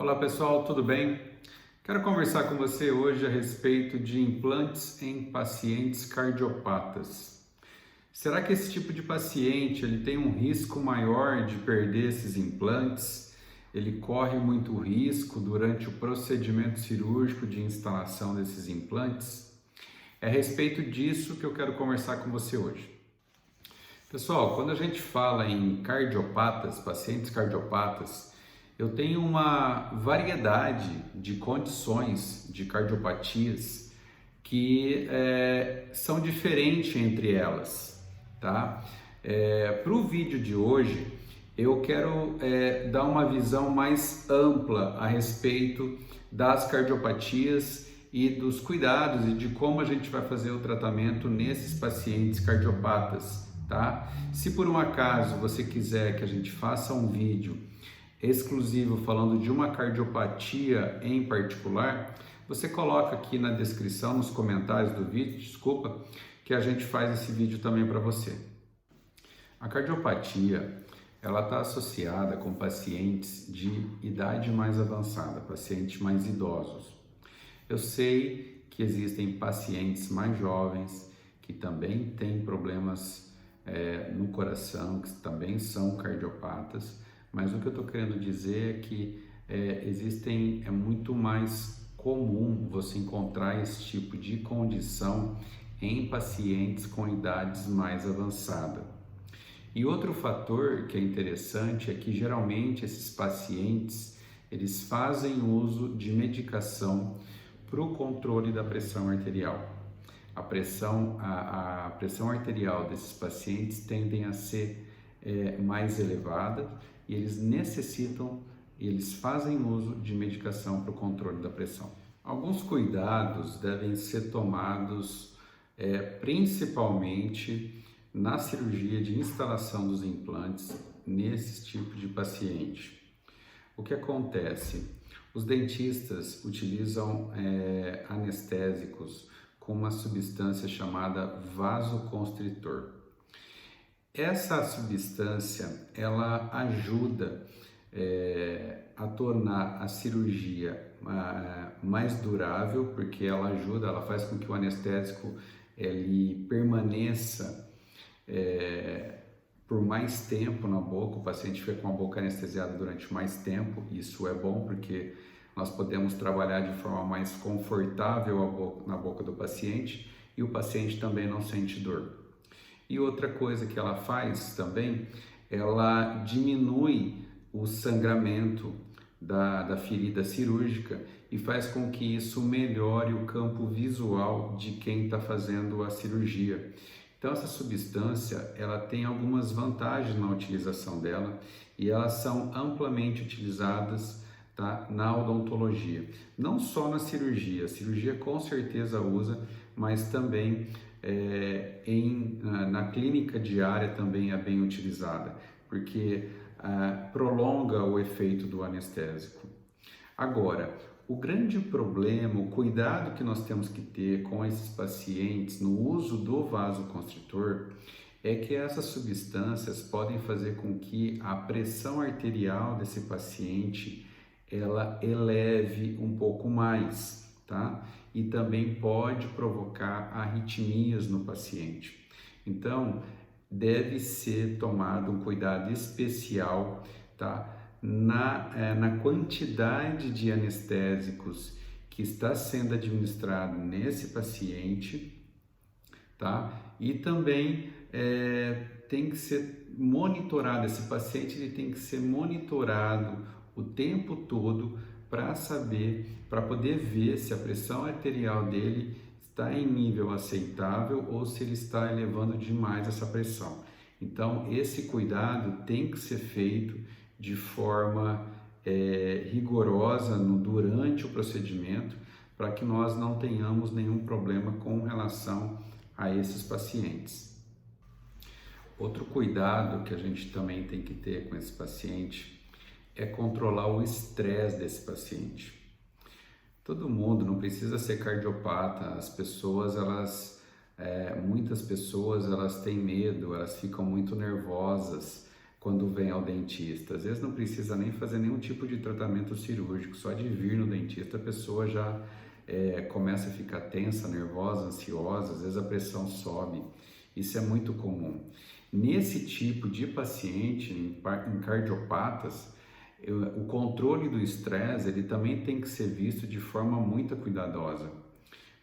Olá pessoal, tudo bem? Quero conversar com você hoje a respeito de implantes em pacientes cardiopatas. Será que esse tipo de paciente ele tem um risco maior de perder esses implantes? Ele corre muito risco durante o procedimento cirúrgico de instalação desses implantes? É a respeito disso que eu quero conversar com você hoje. Pessoal, quando a gente fala em cardiopatas, pacientes cardiopatas, eu tenho uma variedade de condições de cardiopatias que são diferentes entre elas, tá? Para o vídeo de hoje, eu quero dar uma visão mais ampla a respeito das cardiopatias e dos cuidados e de como a gente vai fazer o tratamento nesses pacientes cardiopatas, tá? Se por um acaso você quiser que a gente faça um vídeo exclusivo falando de uma cardiopatia em particular, você coloca aqui na descrição, nos comentários do vídeo, desculpa, que a gente faz esse vídeo também para você. A cardiopatia, ela está associada com pacientes de idade mais avançada, pacientes mais idosos. Eu sei que existem pacientes mais jovens que também têm problemas no coração, que também são cardiopatas, mas o que eu estou querendo dizer é que é muito mais comum você encontrar esse tipo de condição em pacientes com idades mais avançadas. E outro fator que é interessante é que geralmente esses pacientes eles fazem uso de medicação para o controle da pressão arterial. A pressão arterial desses pacientes tendem a ser mais elevada e eles fazem uso de medicação para o controle da pressão. Alguns cuidados devem ser tomados principalmente na cirurgia de instalação dos implantes nesse tipo de paciente. O que acontece? Os dentistas utilizam anestésicos com uma substância chamada vasoconstritor. Essa substância ela ajuda a tornar a cirurgia mais durável, porque ela faz com que o anestésico ele permaneça por mais tempo na boca, o paciente fica com a boca anestesiada durante mais tempo. Isso é bom porque nós podemos trabalhar de forma mais confortável na boca do paciente e o paciente também não sente dor. E outra coisa que ela faz também, ela diminui o sangramento da ferida cirúrgica e faz com que isso melhore o campo visual de quem está fazendo a cirurgia. Então essa substância, ela tem algumas vantagens na utilização dela e elas são amplamente utilizadas, tá, na odontologia. Não só na cirurgia, a cirurgia com certeza usa, mas também na clínica diária também é bem utilizada, porque prolonga o efeito do anestésico. Agora, o grande problema, o cuidado que nós temos que ter com esses pacientes no uso do vasoconstritor é que essas substâncias podem fazer com que a pressão arterial desse paciente ela eleve um pouco mais, tá? E também pode provocar arritmias no paciente. Então, deve ser tomado um cuidado especial, tá? Na quantidade de anestésicos que está sendo administrado nesse paciente, tá? E também tem que ser monitorado, esse paciente ele tem que ser monitorado o tempo todo para poder ver se a pressão arterial dele está em nível aceitável ou se ele está elevando demais essa pressão. Então, esse cuidado tem que ser feito de forma rigorosa durante o procedimento, para que nós não tenhamos nenhum problema com relação a esses pacientes. Outro cuidado que a gente também tem que ter com esse paciente é controlar o estresse desse paciente. Todo mundo não precisa ser cardiopata, as pessoas, muitas pessoas elas têm medo, elas ficam muito nervosas quando vem ao dentista. Às vezes não precisa nem fazer nenhum tipo de tratamento cirúrgico, só de vir no dentista a pessoa já começa a ficar tensa, nervosa, ansiosa, às vezes a pressão sobe. Isso é muito comum. Nesse tipo de paciente, em cardiopatas, o controle do estresse ele também tem que ser visto de forma muito cuidadosa.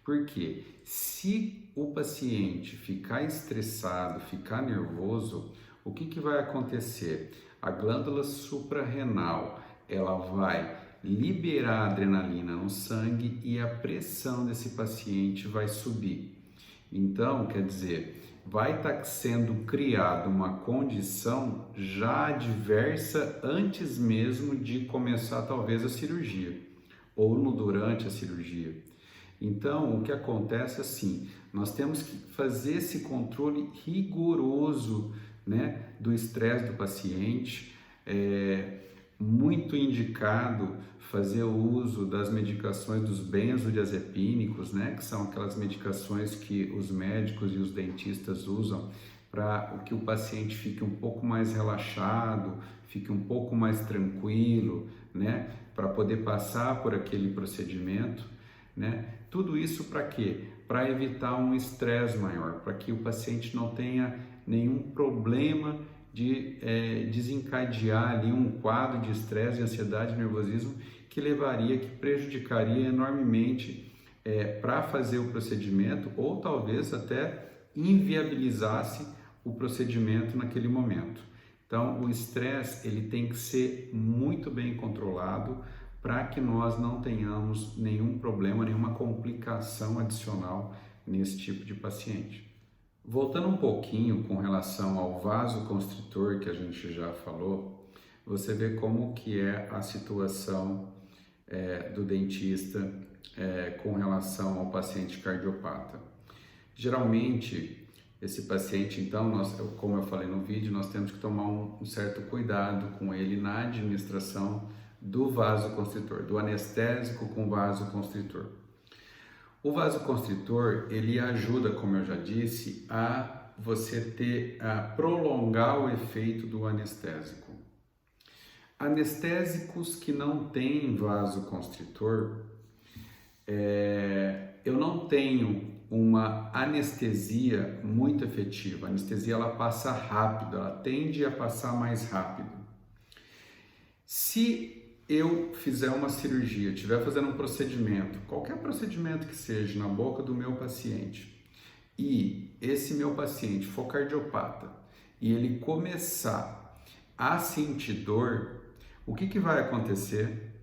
Porque se o paciente ficar estressado, ficar nervoso, o que vai acontecer? A glândula suprarrenal, ela vai liberar adrenalina no sangue e a pressão desse paciente vai subir. Então, quer dizer, vai estar sendo criada uma condição já adversa antes mesmo de começar talvez a cirurgia ou durante a cirurgia. Então, o que acontece assim, nós temos que fazer esse controle rigoroso, né, do estresse do paciente. Muito indicado fazer o uso das medicações dos benzodiazepínicos, né, que são aquelas medicações que os médicos e os dentistas usam para que o paciente fique um pouco mais relaxado, fique um pouco mais tranquilo, né, para poder passar por aquele procedimento, né? Tudo isso para quê? Para evitar um estresse maior, para que o paciente não tenha nenhum problema de desencadear ali um quadro de estresse, de ansiedade, nervosismo que prejudicaria enormemente para fazer o procedimento ou talvez até inviabilizasse o procedimento naquele momento. Então, o estresse ele tem que ser muito bem controlado para que nós não tenhamos nenhum problema, nenhuma complicação adicional nesse tipo de paciente. Voltando um pouquinho com relação ao vasoconstritor que a gente já falou, você vê como que é a situação do dentista com relação ao paciente cardiopata. Geralmente, esse paciente, então, como eu falei no vídeo, nós temos que tomar um certo cuidado com ele na administração do vasoconstritor, do anestésico com vasoconstritor. O vasoconstritor, ele ajuda, como eu já disse, a você prolongar o efeito do anestésico. Anestésicos que não têm vasoconstritor, eu não tenho uma anestesia muito efetiva. A anestesia ela passa rápido, ela tende a passar mais rápido. Se eu fizer uma cirurgia, estiver fazendo um procedimento, qualquer procedimento que seja na boca do meu paciente, e esse meu paciente for cardiopata e ele começar a sentir dor, o que vai acontecer?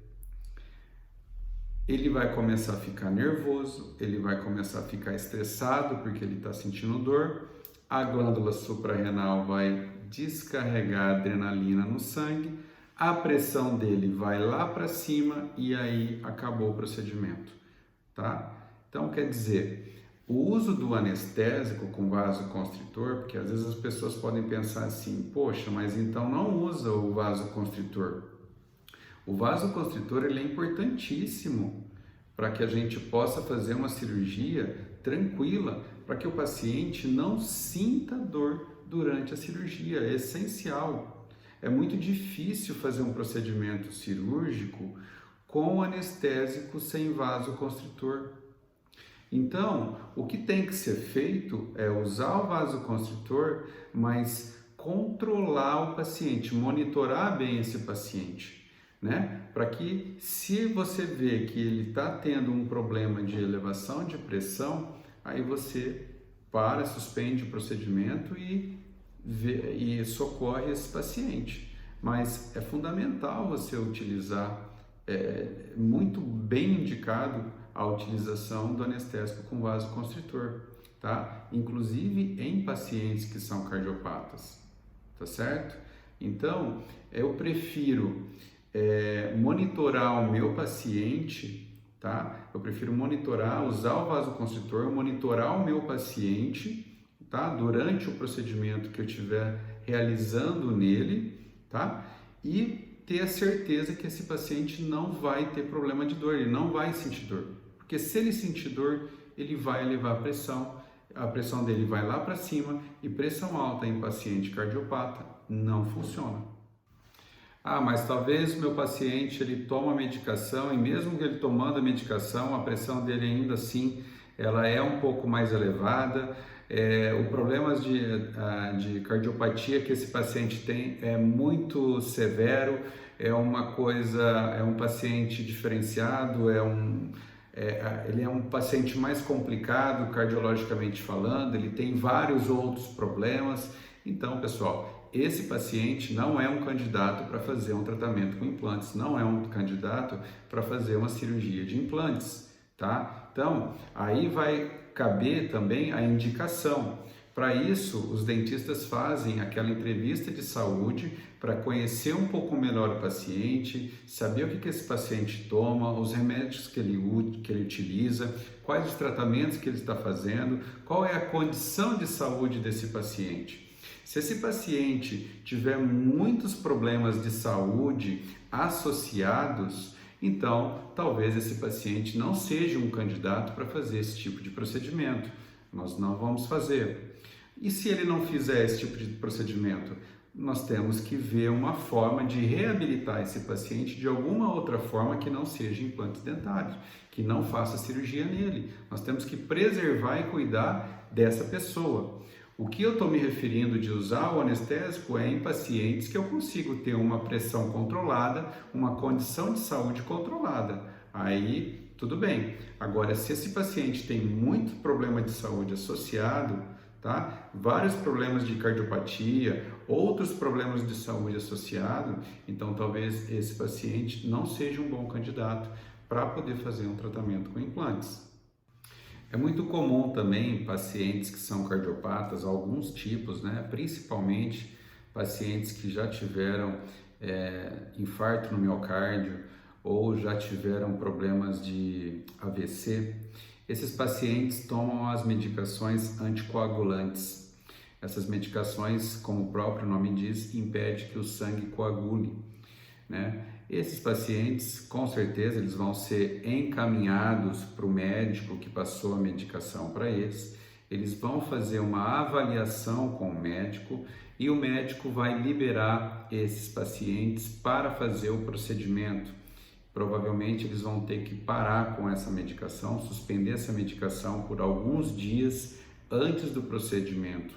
Ele vai começar a ficar nervoso, ele vai começar a ficar estressado porque ele está sentindo dor, a glândula suprarrenal vai descarregar adrenalina no sangue, a pressão dele vai lá para cima e aí acabou o procedimento, tá? Então, quer dizer, o uso do anestésico com vasoconstritor, porque às vezes as pessoas podem pensar assim, poxa, mas então não usa o vasoconstritor. O vasoconstritor ele é importantíssimo para que a gente possa fazer uma cirurgia tranquila, para que o paciente não sinta dor durante a cirurgia, é essencial. É muito difícil fazer um procedimento cirúrgico com anestésico sem vasoconstritor. Então, o que tem que ser feito é usar o vasoconstritor, mas controlar o paciente, monitorar bem esse paciente, né? Para que, se você vê que ele está tendo um problema de elevação de pressão, aí você suspende o procedimento e socorre esse paciente. Mas é fundamental você utilizar, muito bem indicado a utilização do anestésico com vasoconstritor, tá? Inclusive em pacientes que são cardiopatas, tá certo? Então, eu prefiro monitorar o meu paciente, tá? Eu prefiro usar o vasoconstritor, monitorar o meu paciente, tá? Durante o procedimento que eu estiver realizando nele, tá? E ter a certeza que esse paciente não vai ter problema de dor, ele não vai sentir dor. Porque se ele sentir dor, ele vai elevar a pressão dele vai lá para cima, e pressão alta em paciente cardiopata não funciona. Ah, mas talvez o meu paciente ele toma medicação e mesmo que ele tomando a medicação, a pressão dele ainda assim ela é um pouco mais elevada. O problema de cardiopatia que esse paciente tem é muito severo, é um paciente diferenciado, ele é um paciente mais complicado cardiologicamente falando, ele tem vários outros problemas. Então, pessoal, esse paciente não é um candidato para fazer um tratamento com implantes, não é um candidato para fazer uma cirurgia de implantes, tá? Então, aí vai caber também a indicação. Para isso, os dentistas fazem aquela entrevista de saúde para conhecer um pouco melhor o paciente, saber o que esse paciente toma, os remédios que ele utiliza, quais os tratamentos que ele está fazendo, qual é a condição de saúde desse paciente. Se esse paciente tiver muitos problemas de saúde associados, então talvez esse paciente não seja um candidato para fazer esse tipo de procedimento. Nós não vamos fazer. E se ele não fizer esse tipo de procedimento? Nós temos que ver uma forma de reabilitar esse paciente de alguma outra forma que não seja implantes dentários, que não faça cirurgia nele. Nós temos que preservar e cuidar dessa pessoa. O que eu estou me referindo de usar o anestésico é em pacientes que eu consigo ter uma pressão controlada, uma condição de saúde controlada. Aí, tudo bem. Agora, se esse paciente tem muito problema de saúde associado, tá? Vários problemas de cardiopatia, outros problemas de saúde associado, então talvez esse paciente não seja um bom candidato para poder fazer um tratamento com implantes. É muito comum também pacientes que são cardiopatas, alguns tipos, né? Principalmente pacientes que já tiveram infarto no miocárdio ou já tiveram problemas de AVC. Esses pacientes tomam as medicações anticoagulantes. Essas medicações, como o próprio nome diz, impede que o sangue coagule, né? Esses pacientes, com certeza, eles vão ser encaminhados para o médico que passou a medicação para eles. Eles vão fazer uma avaliação com o médico e o médico vai liberar esses pacientes para fazer o procedimento. Provavelmente eles vão ter que parar com essa medicação, suspender essa medicação por alguns dias antes do procedimento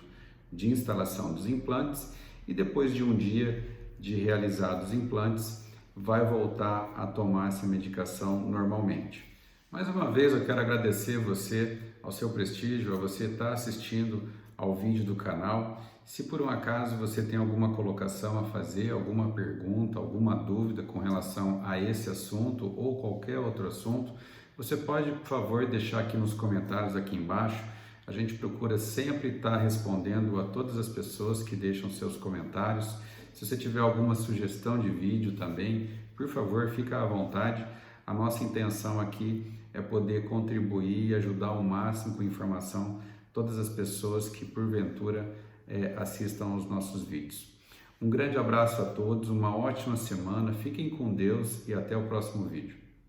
de instalação dos implantes e depois de um dia de realizados os implantes, vai voltar a tomar essa medicação normalmente. Mais uma vez eu quero agradecer você, ao seu prestígio, a você estar assistindo ao vídeo do canal. Se por um acaso você tem alguma colocação a fazer, alguma pergunta, alguma dúvida com relação a esse assunto ou qualquer outro assunto, você pode, por favor, deixar aqui nos comentários aqui embaixo. A gente procura sempre estar respondendo a todas as pessoas que deixam seus comentários. Se você tiver alguma sugestão de vídeo também, por favor, fica à vontade. A nossa intenção aqui é poder contribuir e ajudar ao máximo com informação todas as pessoas que porventura assistam aos nossos vídeos. Um grande abraço a todos, uma ótima semana, fiquem com Deus e até o próximo vídeo.